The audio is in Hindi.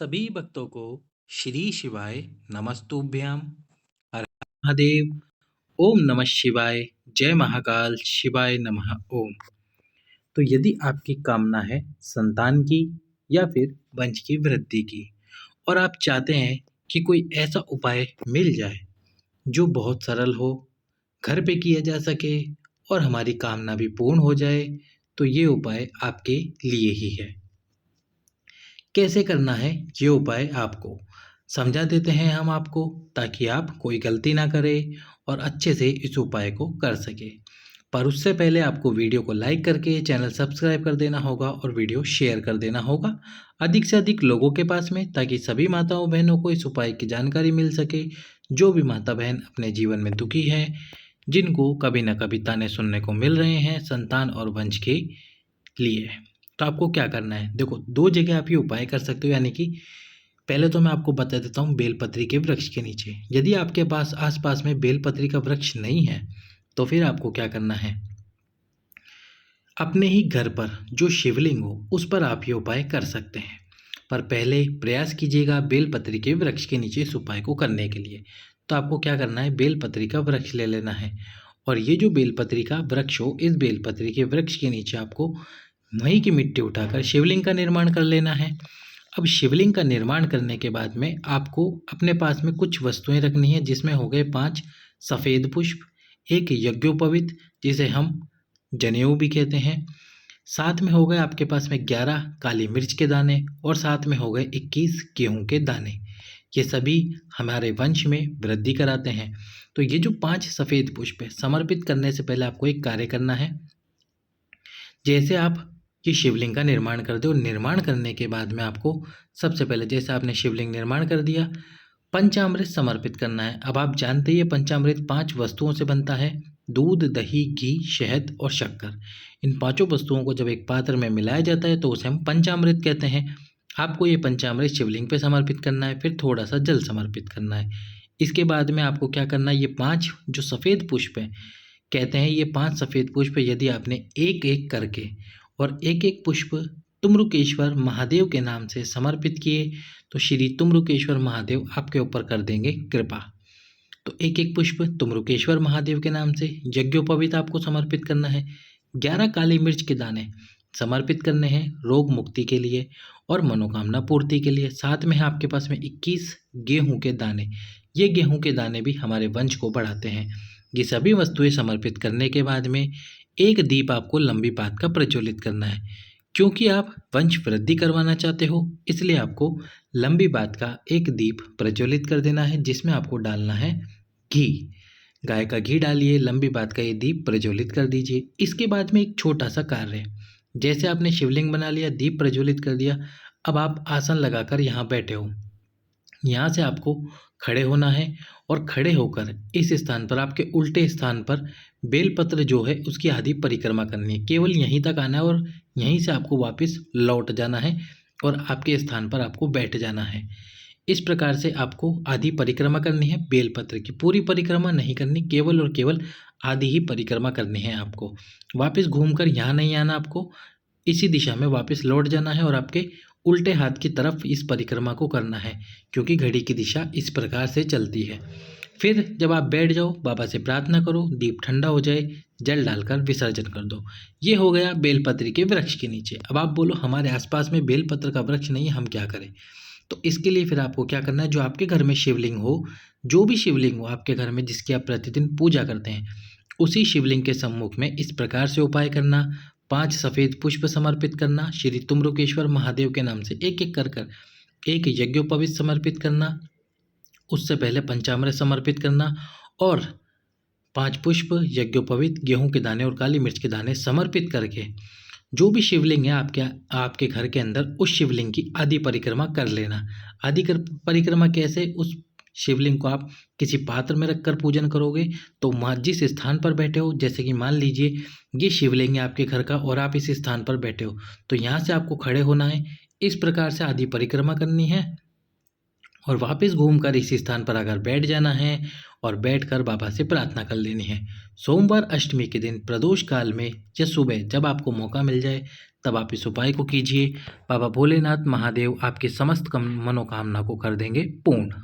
सभी भक्तों को श्री शिवाय नमस्तुभ्याम। हर हर महादेव। ओम नमः शिवाय। जय महाकाल शिवाय नमः ओम। तो यदि आपकी कामना है संतान की या फिर वंश की वृद्धि की और आप चाहते हैं कि कोई ऐसा उपाय मिल जाए जो बहुत सरल हो, घर पे किया जा सके और हमारी कामना भी पूर्ण हो जाए, तो ये उपाय आपके लिए ही है। कैसे करना है ये उपाय आपको समझा देते हैं हम आपको, ताकि आप कोई गलती ना करें और अच्छे से इस उपाय को कर सके। पर उससे पहले आपको वीडियो को लाइक करके चैनल सब्सक्राइब कर देना होगा और वीडियो शेयर कर देना होगा अधिक से अधिक लोगों के पास में, ताकि सभी माताओं बहनों को इस उपाय की जानकारी मिल सके। जो भी माता बहन अपने जीवन में दुखी है, जिनको कभी ना कभी ताने सुनने को मिल रहे हैं संतान और वंश के लिए, तो आपको क्या करना है। देखो, दो जगह आप ये उपाय कर सकते हो। यानी कि पहले तो मैं आपको बता देता हूँ बेलपत्री के वृक्ष के नीचे। यदि आपके पास आसपास में बेलपत्री का वृक्ष नहीं है तो फिर आपको क्या करना है, अपने ही घर पर जो शिवलिंग हो उस पर आप ये उपाय कर सकते हैं। पर पहले प्रयास कीजिएगा बेलपत्री के वृक्ष के नीचे इस उपाय को करने के लिए। तो आपको क्या करना है, बेलपत्री का वृक्ष ले लेना है और ये जो बेलपत्री का वृक्ष हो, इस बेलपत्री के वृक्ष के नीचे आपको वहीं की मिट्टी उठाकर शिवलिंग का निर्माण कर लेना है। अब शिवलिंग का निर्माण करने के बाद में आपको अपने पास में कुछ वस्तुएं रखनी है, जिसमें हो गए 5 सफ़ेद पुष्प, एक यज्ञोपवीत जिसे हम जनेऊ भी कहते हैं, साथ में हो गए आपके पास में 11 काली मिर्च के दाने और साथ में हो गए 21 गेहूं के दाने। ये सभी हमारे वंश में वृद्धि कराते हैं। तो ये जो 5 सफ़ेद पुष्प है, समर्पित करने से पहले आपको एक कार्य करना है। जैसे आप ये शिवलिंग का निर्माण कर दो, निर्माण करने के बाद में आपको सबसे पहले, जैसे आपने शिवलिंग निर्माण कर दिया, पंचामृत समर्पित करना है। अब आप जानते ही पंचामृत 5 वस्तुओं से बनता है: दूध, दही, घी, शहद और शक्कर। इन पांचों वस्तुओं को जब एक पात्र में मिलाया जाता है तो उसे हम पंचामृत कहते हैं। आपको ये पंचामृत शिवलिंग पे समर्पित करना है, फिर थोड़ा सा जल समर्पित करना है। इसके बाद में आपको क्या करना है, ये 5 जो सफ़ेद पुष्प हैं, कहते हैं ये 5 सफ़ेद पुष्प यदि आपने एक एक करके और एक एक पुष्प तुम्रुकेश्वर महादेव के नाम से समर्पित किए तो श्री तुम्रुकेश्वर महादेव आपके ऊपर कर देंगे कृपा। तो एक एक पुष्प तुम्रुकेश्वर महादेव के नाम से यज्ञोपवीत आपको समर्पित करना है। 11 काली मिर्च के दाने समर्पित करने हैं रोग मुक्ति के लिए और मनोकामना पूर्ति के लिए। साथ में है आपके पास में 21 गेहूं के दाने। ये गेहूं के दाने भी हमारे वंश को बढ़ाते हैं। ये सभी वस्तुएं समर्पित करने के बाद में एक दीप आपको लंबी बात का प्रज्वलित करना है। क्योंकि आप वंश वृद्धि करवाना चाहते हो, इसलिए आपको लंबी बात का एक दीप प्रज्वलित कर देना है, जिसमें आपको डालना है घी। गाय का घी डालिए, लंबी बात का ये दीप प्रज्वलित कर दीजिए। इसके बाद में एक छोटा सा कार्य है। जैसे आपने शिवलिंग बना लिया, दीप प्रज्वलित कर दिया, अब आप आसन लगाकर यहाँ बैठे हो। यहाँ से आपको खड़े होना है और खड़े होकर इस स्थान पर, आपके उल्टे स्थान पर बेलपत्र जो है उसकी आधी परिक्रमा करनी है। केवल यहीं तक आना है और यहीं से आपको वापस लौट जाना है और आपके स्थान पर आपको बैठ जाना है। इस प्रकार से आपको आधी परिक्रमा करनी है। बेलपत्र की पूरी परिक्रमा नहीं करनी, केवल और केवल आधी ही परिक्रमा करनी है आपको। वापस घूमकर यहाँ नहीं आना, आपको इसी दिशा में वापस लौट जाना है और आपके उल्टे हाथ की तरफ इस परिक्रमा को करना है, क्योंकि घड़ी की दिशा इस प्रकार से चलती है। फिर जब आप बैठ जाओ, बाबा से प्रार्थना करो, दीप ठंडा हो जाए, जल डालकर विसर्जन कर दो। ये हो गया बेलपत्री के वृक्ष के नीचे। अब आप बोलो हमारे आसपास में बेलपत्र का वृक्ष नहीं है, हम क्या करें। तो इसके लिए फिर आपको क्या करना है, जो आपके घर में शिवलिंग हो, जो भी शिवलिंग हो आपके घर में जिसकी आप प्रतिदिन पूजा करते हैं, उसी शिवलिंग के सम्मुख में इस प्रकार से उपाय करना: 5 सफ़ेद पुष्प समर्पित करना श्री तुम्रुकेश्वर महादेव के नाम से, एक एक कर कर एक यज्ञोपवीत समर्पित करना, उससे पहले पंचामृत समर्पित करना और 5 पुष्प यज्ञोपवीत, गेहूं के दाने और काली मिर्च के दाने समर्पित करके जो भी शिवलिंग है आपके घर के अंदर, उस शिवलिंग की आधी परिक्रमा कर लेना। परिक्रमा कैसे, उस शिवलिंग को आप किसी पात्र में रखकर पूजन करोगे। तो जिस स्थान पर बैठे हो, जैसे कि मान लीजिए ये शिवलिंग है आपके घर का और आप इस स्थान पर बैठे हो, तो यहाँ से आपको खड़े होना है, इस प्रकार से आधी परिक्रमा करनी है और वापस घूमकर इसी स्थान पर अगर बैठ जाना है और बैठकर बाबा से प्रार्थना कर लेनी है। सोमवार अष्टमी के दिन प्रदोष काल में या सुबह जब आपको मौका मिल जाए तब आप इस उपाय को कीजिए। बाबा भोलेनाथ महादेव आपकी समस्त मनोकामना को कर देंगे पूर्ण।